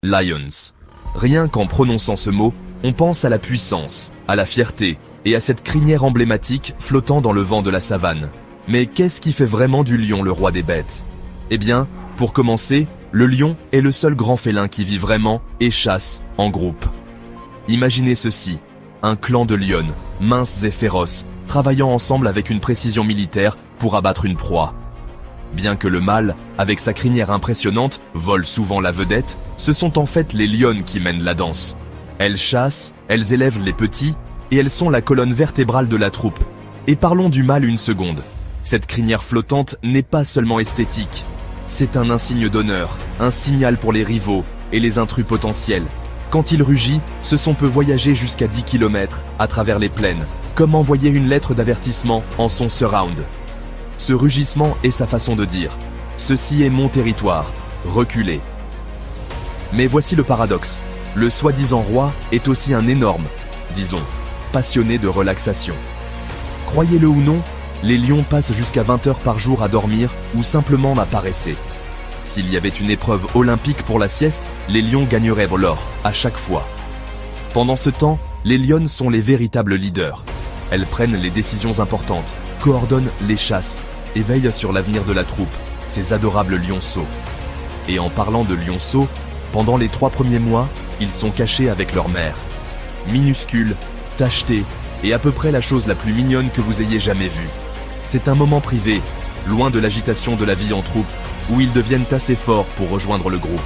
Lions. Rien qu'en prononçant ce mot, on pense à la puissance, à la fierté et à cette crinière emblématique flottant dans le vent de la savane. Mais qu'est-ce qui fait vraiment du lion le roi des bêtes? Eh bien, pour commencer, le lion est le seul grand félin qui vit vraiment et chasse en groupe. Imaginez ceci, un clan de lionnes, minces et féroces, travaillant ensemble avec une précision militaire pour abattre une proie. Bien que le mâle, avec sa crinière impressionnante, vole souvent la vedette, ce sont en fait les lionnes qui mènent la danse. Elles chassent, elles élèvent les petits, et elles sont la colonne vertébrale de la troupe. Et parlons du mâle une seconde. Cette crinière flottante n'est pas seulement esthétique. C'est un insigne d'honneur, un signal pour les rivaux et les intrus potentiels. Quand il rugit, ce son peut voyager jusqu'à 10 km à travers les plaines, comme envoyer une lettre d'avertissement en son surround. Ce rugissement est sa façon de dire « Ceci est mon territoire, reculez ». Mais voici le paradoxe. Le soi-disant roi est aussi un énorme, disons, passionné de relaxation. Croyez-le ou non, les lions passent jusqu'à 20 heures par jour à dormir ou simplement à paresser. S'il y avait une épreuve olympique pour la sieste, les lions gagneraient l'or, à chaque fois. Pendant ce temps, les lionnes sont les véritables leaders. Elles prennent les décisions importantes, coordonnent les chasses et veillent sur l'avenir de la troupe, ces adorables lionceaux. Et en parlant de lionceaux, pendant les 3 premiers mois, ils sont cachés avec leur mère. Minuscules, tachetés et à peu près la chose la plus mignonne que vous ayez jamais vue. C'est un moment privé, loin de l'agitation de la vie en troupe, où ils deviennent assez forts pour rejoindre le groupe.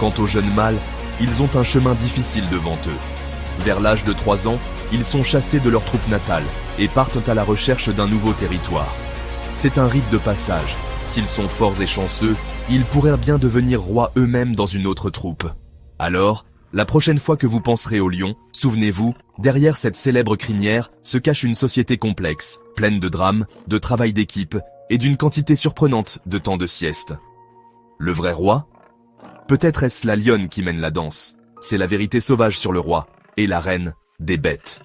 Quant aux jeunes mâles, ils ont un chemin difficile devant eux. Vers l'âge de 3 ans, ils sont chassés de leur troupe natale et partent à la recherche d'un nouveau territoire. C'est un rite de passage. S'ils sont forts et chanceux, ils pourraient bien devenir rois eux-mêmes dans une autre troupe. Alors, la prochaine fois que vous penserez au lion, souvenez-vous, derrière cette célèbre crinière se cache une société complexe, pleine de drames, de travail d'équipe et d'une quantité surprenante de temps de sieste. Le vrai roi? Peut-être est-ce la lionne qui mène la danse. C'est la vérité sauvage sur le roi et la reine des bêtes.